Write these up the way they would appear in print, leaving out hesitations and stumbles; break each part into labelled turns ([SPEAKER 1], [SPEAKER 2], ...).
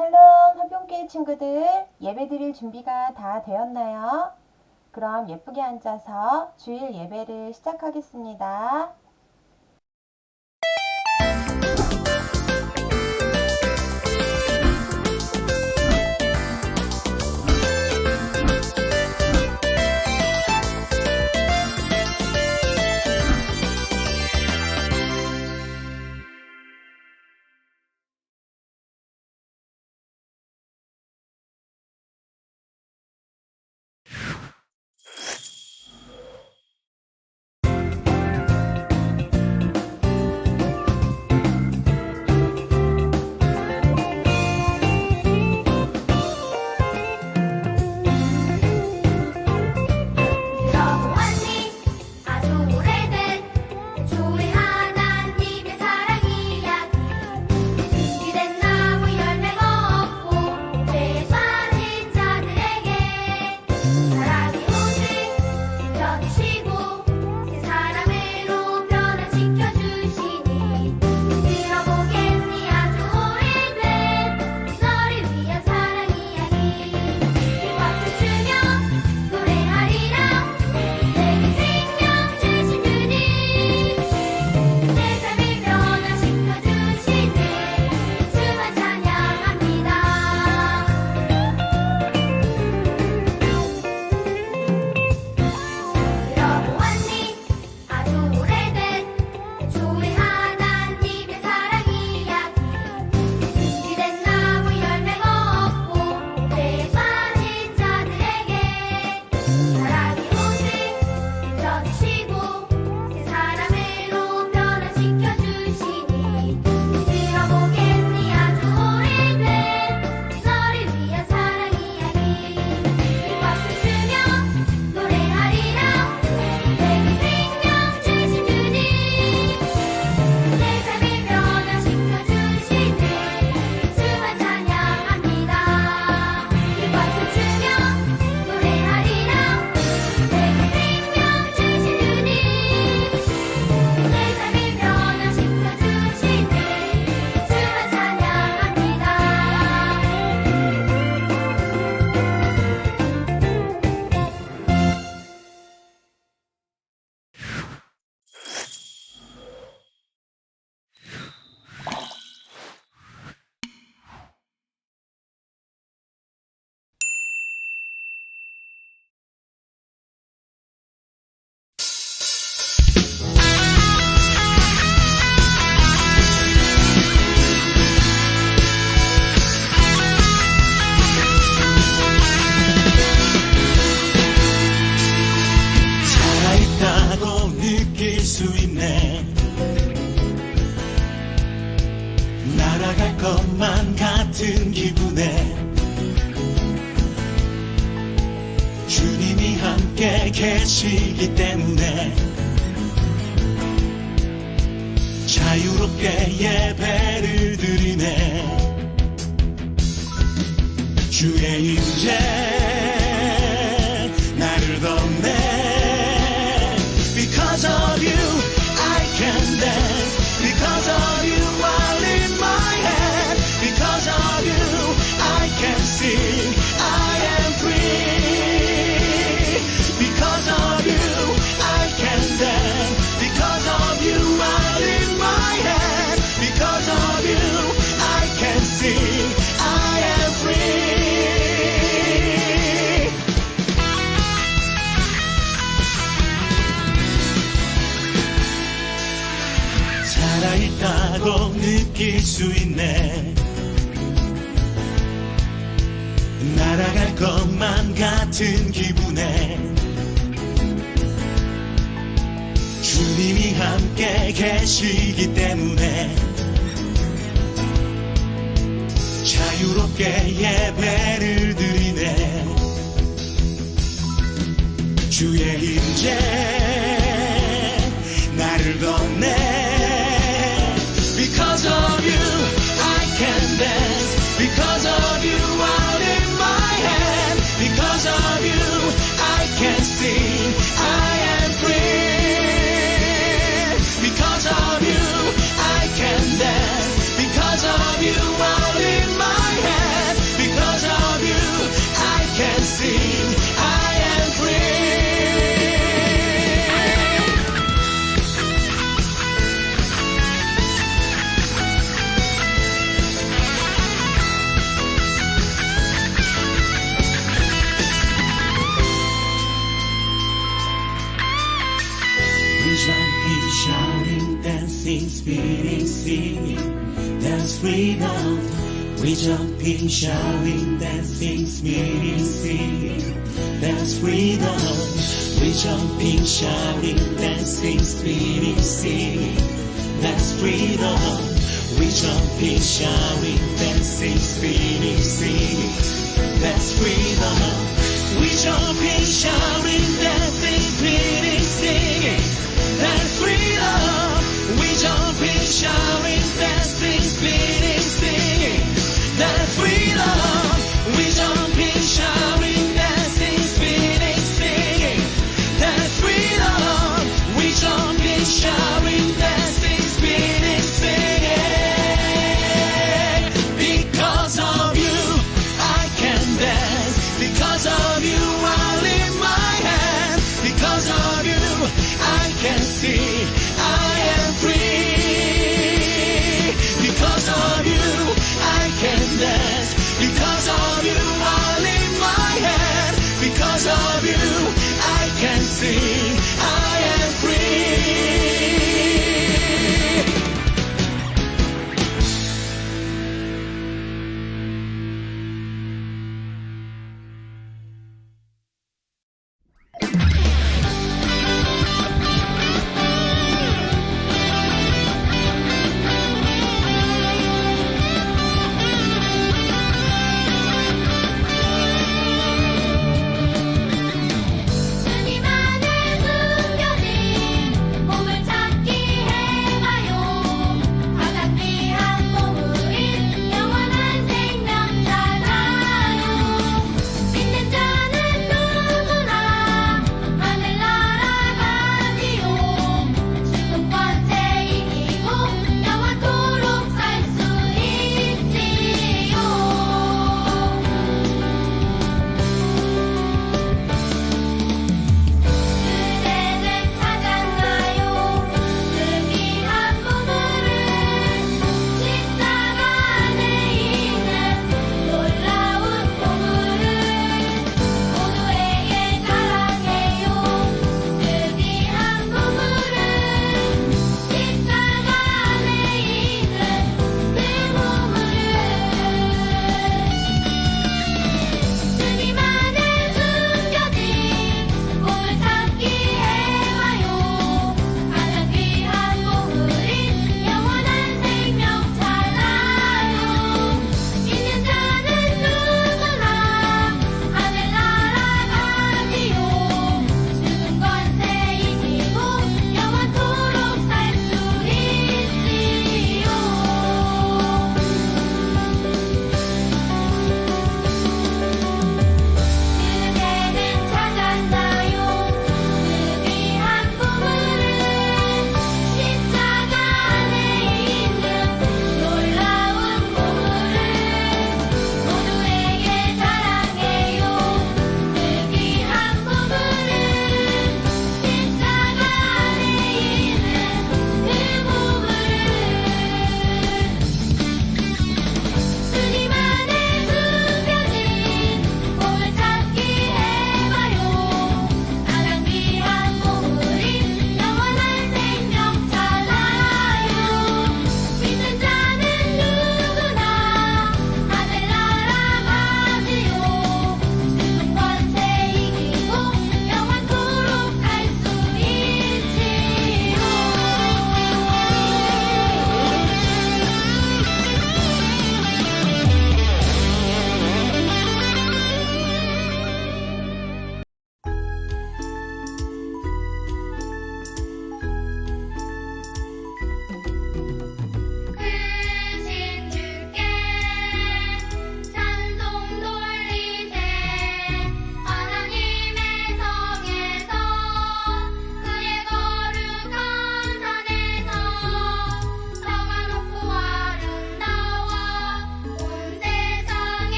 [SPEAKER 1] 샬롬 한평교회 친구들, 예배드릴 준비가 다 되었나요? 그럼 예쁘게 앉아서 주일 예배를 시작하겠습니다.
[SPEAKER 2] 날아갈 것만 같은 기분에 주님이 함께 계시기 때문에 자유롭게 예배를 드리네. 주의 임재 나를 덮네. Because of you I can dance. Because of you I lift my hand. Because of you I can sing. I am free. Because of you I can dance. Because of you I lift my hand. Because of you I can sing. I am free. 살아있다고 느낄 수 있네. 날아갈 것만 같은 기분에 주님이 함께 계시기 때문에 자유롭게 예배를 드리네. 주의 임재 나를 덮네. Because of you I can dance. Because of you I lift my hand. Because of you I can sing. I am free. Because of you I can dance. Because of you I lift my hand. spinning, singing, that's freedom. We jumping, shouting, dancing, spinning, singing, that's freedom. We jumping, shouting, dancing, spinning, singing, that's freedom. We jumping, shouting, dancing, spinning, singing, that's freedom. We jumping, shouting, dancing, spinning, singing, that's freedom. We jumping, shouting, dancing, spinning, singing, that's freedom. We jumping, shouting, dancing, spinning, singing, that's freedom. We jumping, shouting, dancing, spinning, singing. Because of you, I can dance. Because of you, I lift my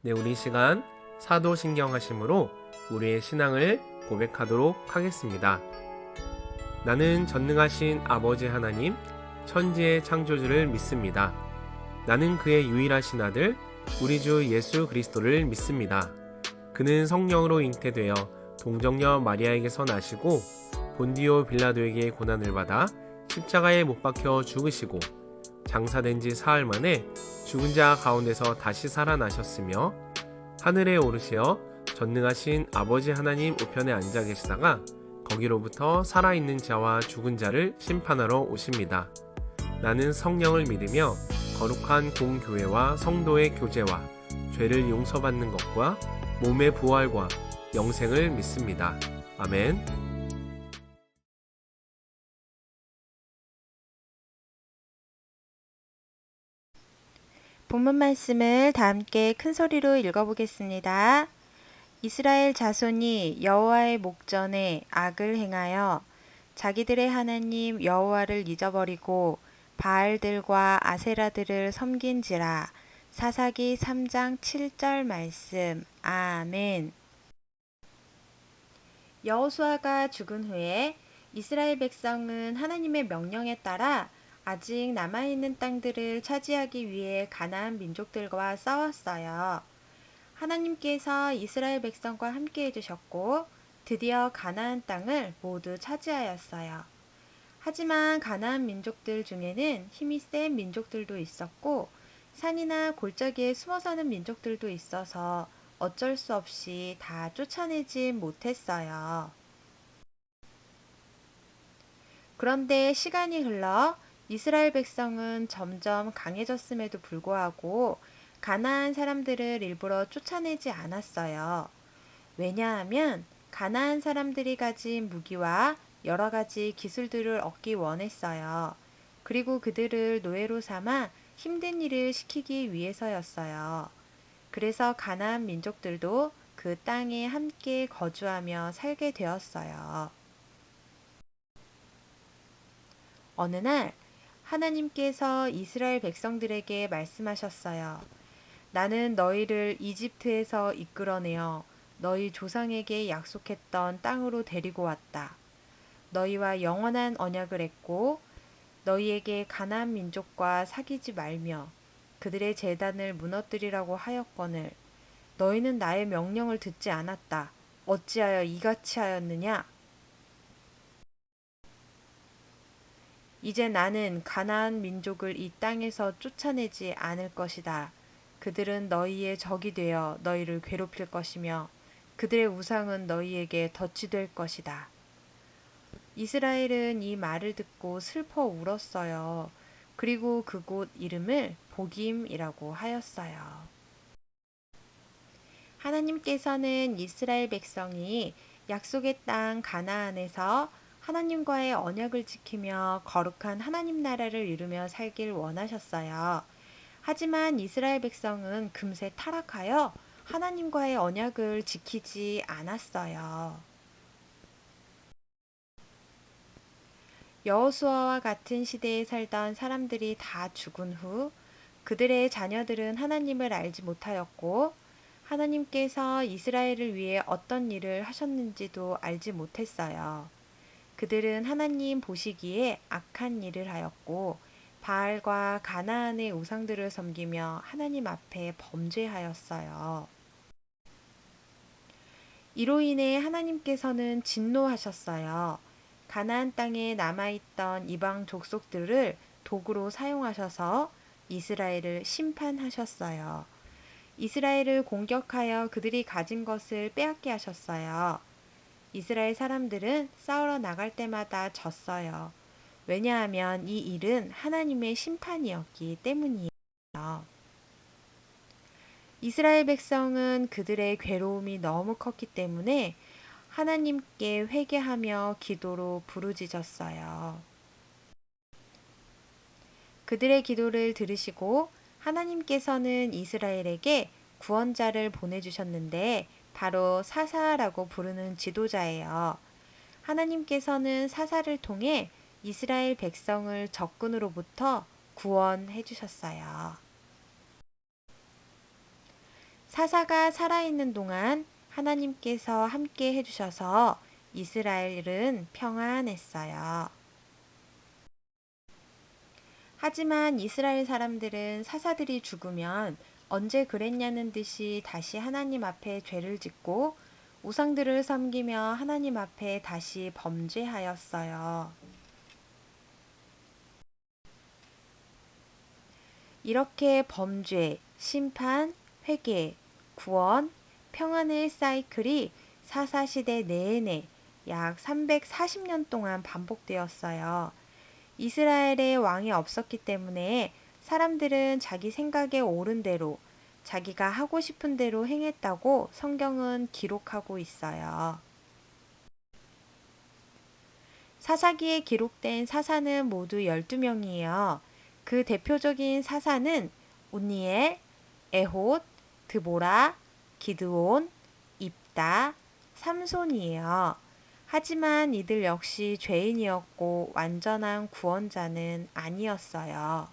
[SPEAKER 3] 네, 우리 시간 사도신경하심으로 우리의 신앙을 고백하도록 하겠습니다. 나는 전능하신 아버지 하나님, 천지의 창조주를 믿습니다. 나는 그의 유일하신 아들, 우리 주 예수 그리스도를 믿습니다. 그는 성령으로 잉태되어 동정녀 마리아에게서 나시고 본디오 빌라도에게 고난을 받아 십자가에 못 박혀 죽으시고 장사된 지 사흘 만에 죽은 자 가운데서 다시 살아나셨으며 하늘에 오르시어 전능하신 아버지 하나님 우편에 앉아 계시다가 거기로부터 살아있는 자와 죽은 자를 심판하러 오십니다. 나는 성령을 믿으며 거룩한 공교회와 성도의 교제와 죄를 용서받는 것과 몸의 부활과 영생을 믿습니다. 아멘.
[SPEAKER 1] 본문 말씀을 다 함께 큰 소리로 읽어보겠습니다. 이스라엘 자손이 여호와의 목전에 악을 행하여 자기들의 하나님 여호와를 잊어버리고 바알들과 아세라들을 섬긴지라. 사사기 3장 7절 말씀. 아멘. 여호수아가 죽은 후에 이스라엘 백성은 하나님의 명령에 따라 아직 남아있는 땅들을 차지하기 위해 가나안 민족들과 싸웠어요. 하나님께서 이스라엘 백성과 함께 해주셨고 드디어 가나안 땅을 모두 차지하였어요. 하지만 가나안 민족들 중에는 힘이 센 민족들도 있었고 산이나 골짜기에 숨어 사는 민족들도 있어서 어쩔 수 없이 다 쫓아내지 못했어요. 그런데 시간이 흘러 이스라엘 백성은 점점 강해졌음에도 불구하고 가나안 사람들을 일부러 쫓아내지 않았어요. 왜냐하면 가나안 사람들이 가진 무기와 여러 가지 기술들을 얻기 원했어요. 그리고 그들을 노예로 삼아 힘든 일을 시키기 위해서였어요. 그래서 가나안 민족들도 그 땅에 함께 거주하며 살게 되었어요. 어느 날 하나님께서 이스라엘 백성들에게 말씀하셨어요. 나는 너희를 이집트에서 이끌어내어 너희 조상에게 약속했던 땅으로 데리고 왔다. 너희와 영원한 언약을 했고 너희에게 가나안 민족과 사귀지 말며 그들의 제단을 무너뜨리라고 하였거늘 너희는 나의 명령을 듣지 않았다. 어찌하여 이같이 하였느냐? 이제 나는 가나안 민족을 이 땅에서 쫓아내지 않을 것이다. 그들은 너희의 적이 되어 너희를 괴롭힐 것이며 그들의 우상은 너희에게 덫이 될 것이다. 이스라엘은 이 말을 듣고 슬퍼 울었어요. 그리고 그곳 이름을 보김이라고 하였어요. 하나님께서는 이스라엘 백성이 약속의 땅 가나안에서 하나님과의 언약을 지키며 거룩한 하나님 나라를 이루며 살길 원하셨어요. 하지만 이스라엘 백성은 금세 타락하여 하나님과의 언약을 지키지 않았어요. 여호수아와 같은 시대에 살던 사람들이 다 죽은 후 그들의 자녀들은 하나님을 알지 못하였고 하나님께서 이스라엘을 위해 어떤 일을 하셨는지도 알지 못했어요. 그들은 하나님 보시기에 악한 일을 하였고 바알과 가나안의 우상들을 섬기며 하나님 앞에 범죄하였어요. 이로 인해 하나님께서는 진노하셨어요. 가나안 땅에 남아있던 이방 족속들을 도구로 사용하셔서 이스라엘을 심판하셨어요. 이스라엘을 공격하여 그들이 가진 것을 빼앗게 하셨어요. 이스라엘 사람들은 싸우러 나갈 때마다 졌어요. 왜냐하면 이 일은 하나님의 심판이었기 때문이에요. 이스라엘 백성은 그들의 괴로움이 너무 컸기 때문에 하나님께 회개하며 기도로 부르짖었어요. 그들의 기도를 들으시고 하나님께서는 이스라엘에게 구원자를 보내주셨는데 바로 사사라고 부르는 지도자예요. 하나님께서는 사사를 통해 이스라엘 백성을 적군으로부터 구원해 주셨어요. 사사가 살아있는 동안 하나님께서 함께 해주셔서 이스라엘은 평안했어요. 하지만 이스라엘 사람들은 사사들이 죽으면 언제 그랬냐는 듯이 다시 하나님 앞에 죄를 짓고 우상들을 섬기며 하나님 앞에 다시 범죄하였어요. 이렇게 범죄, 심판, 회개, 구원, 평안의 사이클이 사사시대 내내 약 340년 동안 반복되었어요. 이스라엘에 왕이 없었기 때문에 사람들은 자기 생각에 옳은 대로 자기가 하고 싶은 대로 행했다고 성경은 기록하고 있어요. 사사기에 기록된 사사는 모두 12명이에요. 그 대표적인 사사는 온니엘, 에톳, 드보라, 기드온, 입다, 삼손이에요. 하지만 이들 역시 죄인이었고 완전한 구원자는 아니었어요.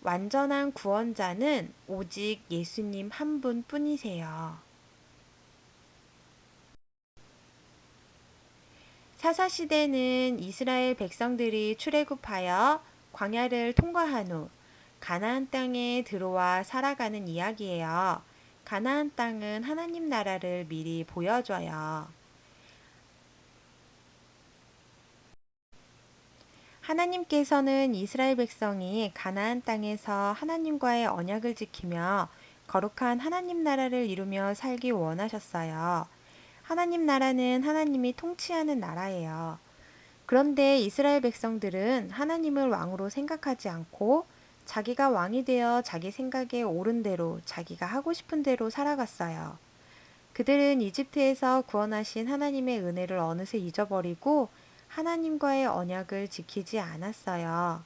[SPEAKER 1] 완전한 구원자는 오직 예수님 한 분뿐이세요. 사사시대는 이스라엘 백성들이 출애굽하여 광야를 통과한 후 가나안 땅에 들어와 살아가는 이야기예요. 가나안 땅은 하나님 나라를 미리 보여줘요. 하나님께서는 이스라엘 백성이 가나안 땅에서 하나님과의 언약을 지키며 거룩한 하나님 나라를 이루며 살기 원하셨어요. 하나님 나라는 하나님이 통치하는 나라예요. 그런데 이스라엘 백성들은 하나님을 왕으로 생각하지 않고 자기가 왕이 되어 자기 생각에 옳은 대로 자기가 하고 싶은 대로 살아갔어요. 그들은 이집트에서 구원하신 하나님의 은혜를 어느새 잊어버리고 하나님과의 언약을 지키지 않았어요.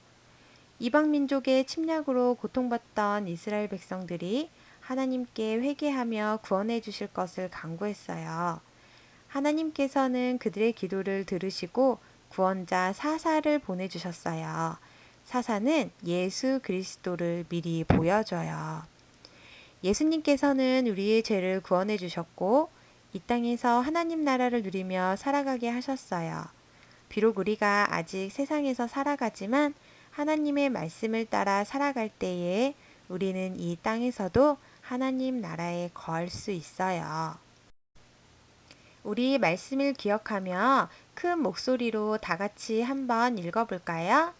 [SPEAKER 1] 이방 민족의 침략으로 고통받던 이스라엘 백성들이 하나님께 회개하며 구원해 주실 것을 간구했어요. 하나님께서는 그들의 기도를 들으시고 구원자 사사를 보내주셨어요. 사사는 예수 그리스도를 미리 보여줘요. 예수님께서는 우리의 죄를 구원해 주셨고 이 땅에서 하나님 나라를 누리며 살아가게 하셨어요. 비록 우리가 아직 세상에서 살아가지만 하나님의 말씀을 따라 살아갈 때에 우리는 이 땅에서도 하나님 나라에 거할 수 있어요. 우리 말씀을 기억하며 큰 목소리로 다 같이 한번 읽어볼까요?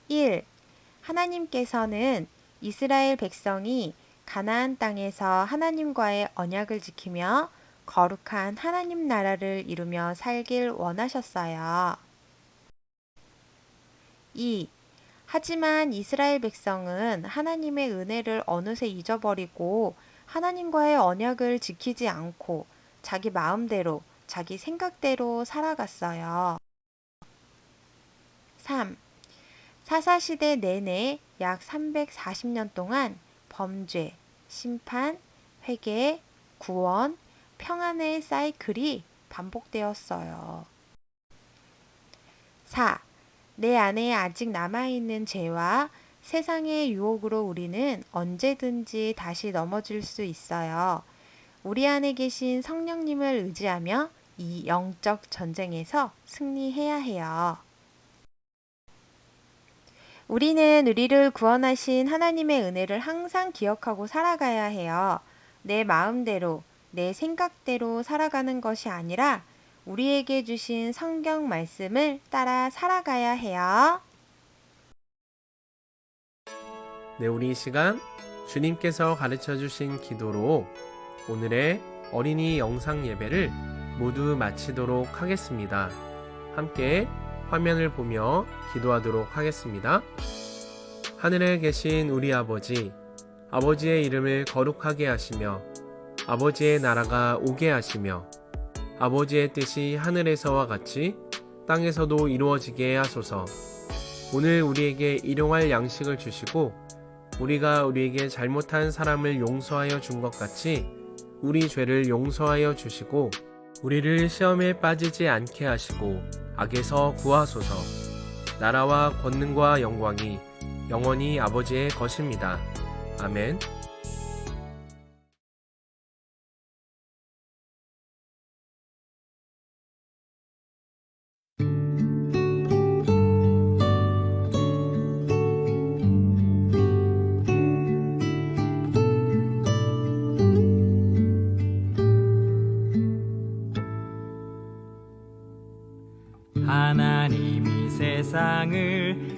[SPEAKER 1] 1. 하나님께서는 이스라엘 백성이 가나안 땅에서 하나님과의 언약을 지키며 거룩한 하나님 나라를 이루며 살길 원하셨어요. 2. 하지만 이스라엘 백성은 하나님의 은혜를 어느새 잊어버리고 하나님과의 언약을 지키지 않고 자기 마음대로, 자기 생각대로 살아갔어요. 3. 사사시대 내내 약 340년 동안 범죄, 심판, 회개, 구원, 평안의 사이클이 반복되었어요. 4. 내 안에 아직 남아있는 죄와 세상의 유혹으로 우리는 언제든지 다시 넘어질 수 있어요. 우리 안에 계신 성령님을 의지하며 이 영적 전쟁에서 승리해야 해요. 우리는 우리를 구원하신 하나님의 은혜를 항상 기억하고 살아가야 해요. 내 마음대로, 내 생각대로 살아가는 것이 아니라 우리에게 주신 성경 말씀을 따라 살아가야 해요.
[SPEAKER 3] 네, 우리 이 시간 주님께서 가르쳐 주신 기도로 오늘의 어린이 영상 예배를 모두 마치도록 하겠습니다. 함께 화면을 보며 기도하도록 하겠습니다. 하늘에 계신 우리 아버지, 아버지의 이름을 거룩하게 하시며 아버지의 나라가 오게 하시며 아버지의 뜻이 하늘에서와 같이 땅에서도 이루어지게 하소서. 오늘 우리에게 일용할 양식을 주시고 우리가 우리에게 잘못한 사람을 용서하여 준 것 같이 우리 죄를 용서하여 주시고 우리를 시험에 빠지지 않게 하시고 악에서 구하소서. 나라와 권능과 영광이 영원히 아버지의 것입니다. 아멘.
[SPEAKER 4] 하나님이 세상을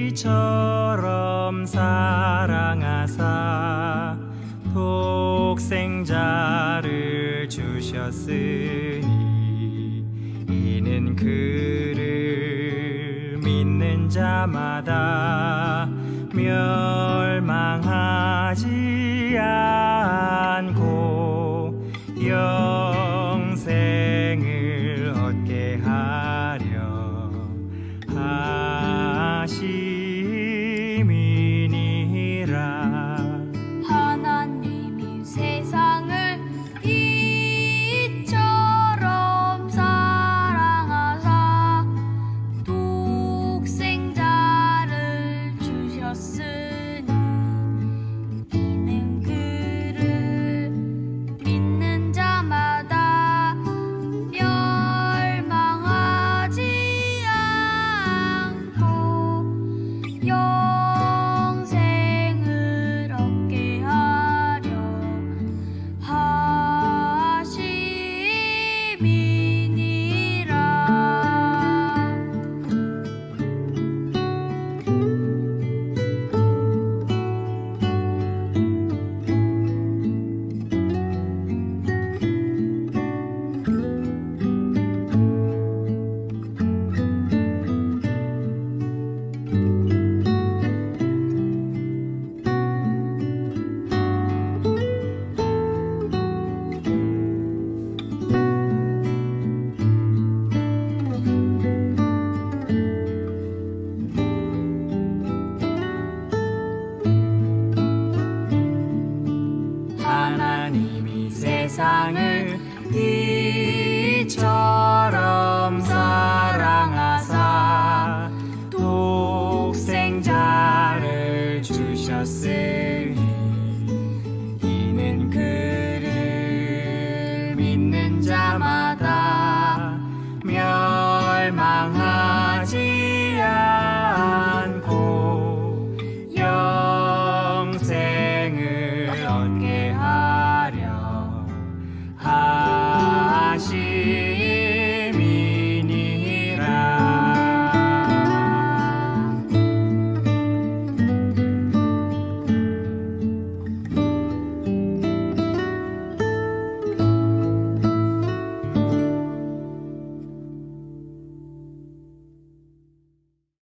[SPEAKER 4] 이처럼 사랑하사 독생자를 주셨으니 이는 그를 믿는 자마다 멸망하지 않고 영생을 얻게 하려 하심이니라.
[SPEAKER 5] 하나님이 세상을 이처럼 사랑하사 독생자를 주셨으니 이는 그를 믿는 자마다 멸망하지 않고 영생을 얻게 하려 하나님이 세상을